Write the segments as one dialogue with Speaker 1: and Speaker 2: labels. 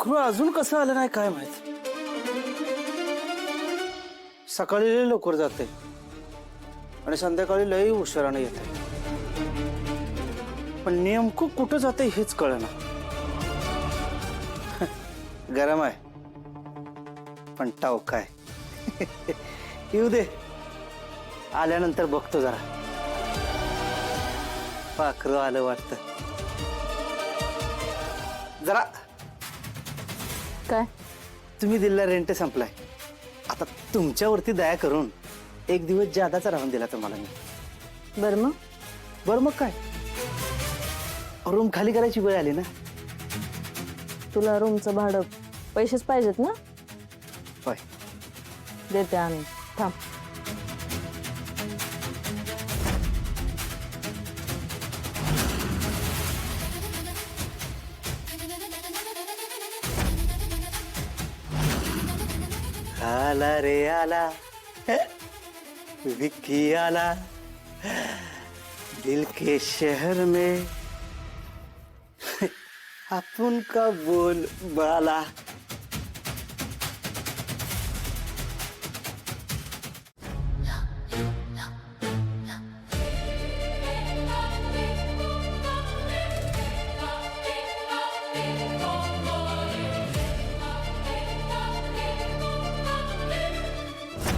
Speaker 1: पाखरू अजून कसं आलं नाही काय माहित. सकाळी लय लवकर जाते आणि संध्याकाळी लई उशिराने येते. पण नेमकं कुठं जाते हेच कळेना. गरम आहे पण टावका आहे. येऊ दे, आल्यानंतर बघतो जरा. पाखरू आलं वाटतं. जरा
Speaker 2: काय
Speaker 1: तुम्ही दिलेला रेंट संपलाय. आता तुमच्यावरती दया करून एक दिवस जादाचा राहून दिला तुम्हाला मी.
Speaker 2: बरं मग
Speaker 1: मग काय, रूम खाली करायची वेळ आली ना.
Speaker 2: तुला रूमचं भाडं पैसेच पाहिजेत ना.
Speaker 1: होय.
Speaker 2: देते आम्ही, थांब.
Speaker 1: आला रे आला, विक्की आला दिल के शहर में. आपण का बोल बाला.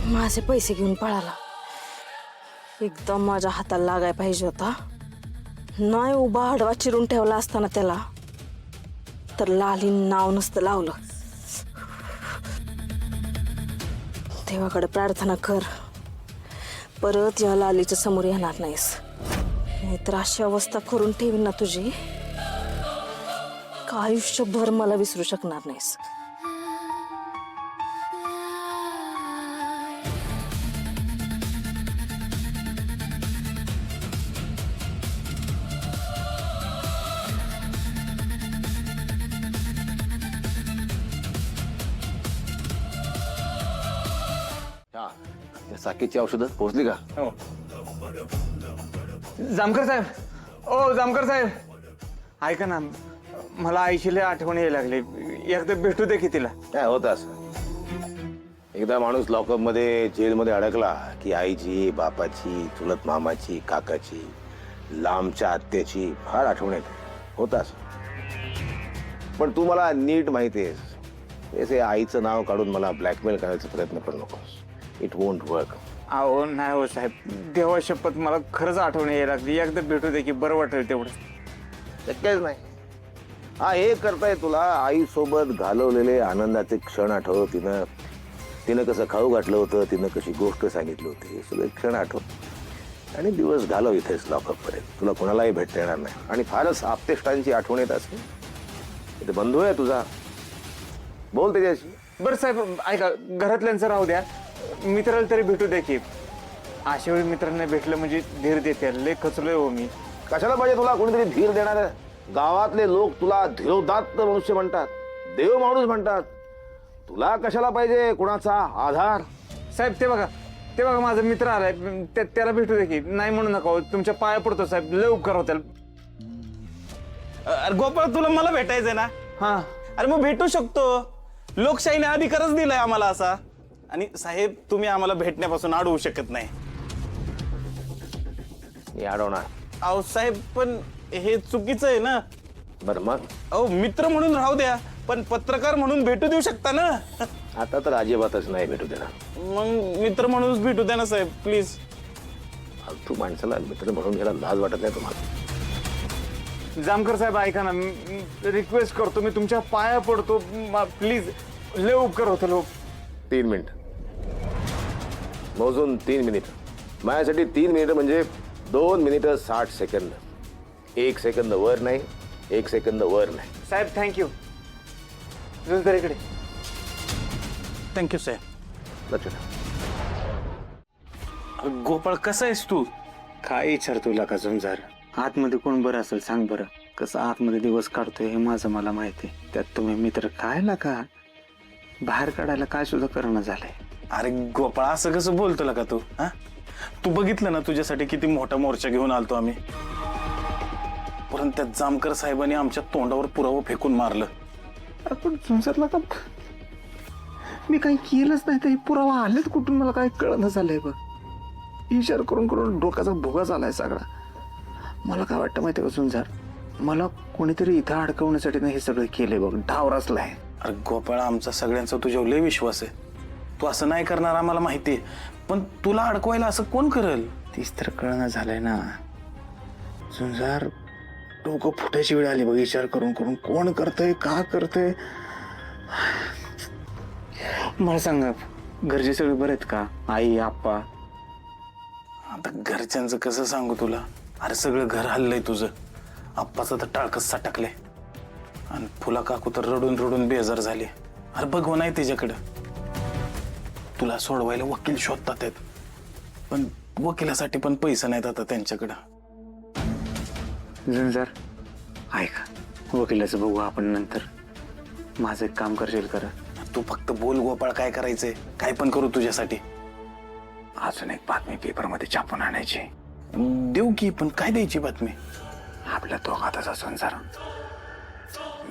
Speaker 2: माझे पैसे घेऊन पळाला. एकदम माझ्या हाताला लागाय पाहिजे होता. नाही उभा आडवा चिरून ठेवला असताना त्याला तर लाली नाव नसतं लावलं. देवाकडे प्रार्थना कर परत या लालीच्या समोर येणार नाहीस. नाहीतर अशी अवस्था करून ठेवीन ना तुझी का आयुष्यभर मला विसरू शकणार नाहीस.
Speaker 3: साकीची औषधं पोहोचली का?
Speaker 4: हो. जामकर साहेब, ओ जामकर साहेब, ऐका ना, मला आईशी लय आठवण यायला लागली. एकदा भेटू दे की तिला.
Speaker 3: काय होत असं, एकदा माणूस लॉकअप मध्ये जेलमध्ये अडकला की आईची, बापाची, चुलत मामाची, काकाची, लांबच्या आत्याची फार आठवण येते. होत असं. पण तू मला नीट माहिती आहेस, हे आईचं नाव काढून मला ब्लॅकमेल करायचा प्रयत्न करू नकोस. It won't work.
Speaker 4: अहो नाही हो साहेब, देवा शपथ मला खरंच आठवण यायला लागली. एकदा भेटू दे की बरं वाटेल तेवढं.
Speaker 3: शक्यच नाही. हा हे करताय तुला आई सोबत घालवलेले आनंदाचे क्षण आठव. तिनं कसं खाऊ घातलं होतं, तिनं कशी गोष्ट सांगितली होती, हे सगळे क्षण आठव आणि दिवस घालव इथेच लॉकअप पर्यंत. तुला कोणालाही भेटता येणार नाही आणि फारच आप्तेष्टांची आठवण येत असेल. इथे बंधू आहे तुझा, बोल त्याच्याशी.
Speaker 4: बरं साहेब ऐका, घरातल्यांचं राहू द्या, मित्राला तरी भेटू द्या की. अशा वेळी मित्रांना भेटलं म्हणजे धीर देते. लय खचलोय हो मी.
Speaker 3: कशाला पाहिजे तुला कोणीतरी धीर देणार? गावातले लोक तुला धीरोदात्त मनुष्य म्हणतात, देव माणूस म्हणतात. तुला कशाला पाहिजे कुणाचा आधार?
Speaker 4: साहेब ते बघा माझा मित्र आलाय, त्याला भेटू दे की. नाही म्हणू नका, तुमच्या पाया पडतो साहेब, लय उपकार होतील.
Speaker 1: अरे गोपाळ, तुला मला भेटायचंय ना.
Speaker 4: हा,
Speaker 1: अरे मग भेटू शकतो. लोकशाहीने अधिकारच दिलाय आम्हाला असा. आणि साहेब, तुम्ही आम्हाला भेटण्यापासून अडवू शकत नाही.
Speaker 3: मी अडवणार?
Speaker 1: अहो साहेब, पण हे चुकीचं आहे ना.
Speaker 3: बरं मग?
Speaker 1: अहो मित्र म्हणून राहू द्या, पण पत्रकार म्हणून भेटू देऊ शकता ना.
Speaker 3: आता तर अजिबातच नाही भेटू देणार.
Speaker 1: मग मित्र म्हणूनच भेटू द्या ना साहेब, प्लीज.
Speaker 3: तू माणसाला मित्र म्हणून घ्यायला लाज वाटत नाही तुम्हाला?
Speaker 4: जामकर साहेब ऐका ना, रिक्वेस्ट करतो, मी तुमच्या पाया पडतो, प्लीज. लय उपकार होतील हो.
Speaker 3: 3 मिनिट मोजून. 3 मिनिट माझ्यासाठी 3 मिनिट म्हणजे 2 मिनिटं 60 सेकंद. 1 सेकंद वर नाही, 1 सेकंद वर नाही.
Speaker 4: साहेब थँक्यू. इकडे
Speaker 1: थँक्यू साहेब.
Speaker 3: लक्ष ठेव.
Speaker 1: गोपाळ, कसा आहेस तू?
Speaker 4: काय विचारतो तुला का झुंजार? आतमध्ये कोण बरं असेल सांग बरं. कसं आतमध्ये दिवस काढतोय हे माझं मला माहिती. त्यात तुम्ही मित्र काय का बाहेर काढायला काय सुद्धा करणं झालंय.
Speaker 1: अरे गोपाळ, असं कसं बोलतो का तू? हा, तू बघितलं ना तुझ्यासाठी किती मोठा मोर्चा घेऊन आलतो आम्ही. परंतु त्या जामकर साहेबांनी आमच्या तोंडावर पुरावं फेकून मारलं.
Speaker 4: आपण संसारला का मी काही केलंच नाही तर हे पुरावा आलेत कुठून मला काय कळणं झालंय बघ. विचार करून करून डोक्याचा भुगा झालाय सगळा. मला काय वाटतं माहितीये का सुंजार, मला कोणीतरी इथं अडकवण्यासाठी ना हे सगळं केलंय बघ, डाव रचलाय.
Speaker 1: अरे गोपाळ, आमचा सगळ्यांचा तुझ्यावर लय विश्वास आहे. तू असं नाही करणार आम्हाला माहितीये, पण तुला अडकवायला असं कोण करेल?
Speaker 4: तीच तर कळणं झालंय ना सुंजार. डोकं फुटायची वेळ आली बघ विचार करून करून. कोण करतंय, का करतंय. मला सांग, घरचे सगळे बरे आहेत का? आई आप्पा?
Speaker 1: आता घरच्यांचं कसं सांगू तुला. अरे सगळं घर हल्लंय तुझं. आप्पाचं तर टाळकच सटकलंय आणि फुला काकू तर रडून रडून बेजार झाली. अरे बघू नाही तिच्याकडं. तुला सोडवायला वकील शोधतात आहेत, पण वकिलासाठी पण पैसे नाहीत आता त्यांच्याकडं.
Speaker 4: झुंजार ऐका, वकिलाचं बघू आपण नंतर. माझं एक काम करशील करा.
Speaker 1: तू फक्त बोल गोपाळ, काय करायचंय काय पण करू तुझ्यासाठी.
Speaker 4: अजून एक बातमी पेपरमध्ये छापून आणायची.
Speaker 1: देऊ की, पण काय द्यायची बातमी?
Speaker 4: आपल्या दोघातच संसार.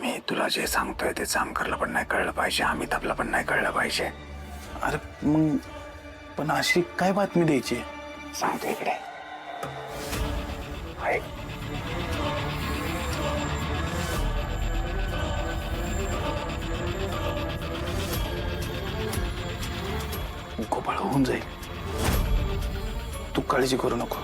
Speaker 4: मी तुला जे सांगतोय ते सामकरला पण नाही कळलं पाहिजे, अमिताभला पण नाही कळलं पाहिजे.
Speaker 1: अरे मग पण अशी काय बातमी द्यायची?
Speaker 4: सांगतो इकडे ऐक.
Speaker 1: गोपाळ होऊन जाईल, तू काळजी करू नको.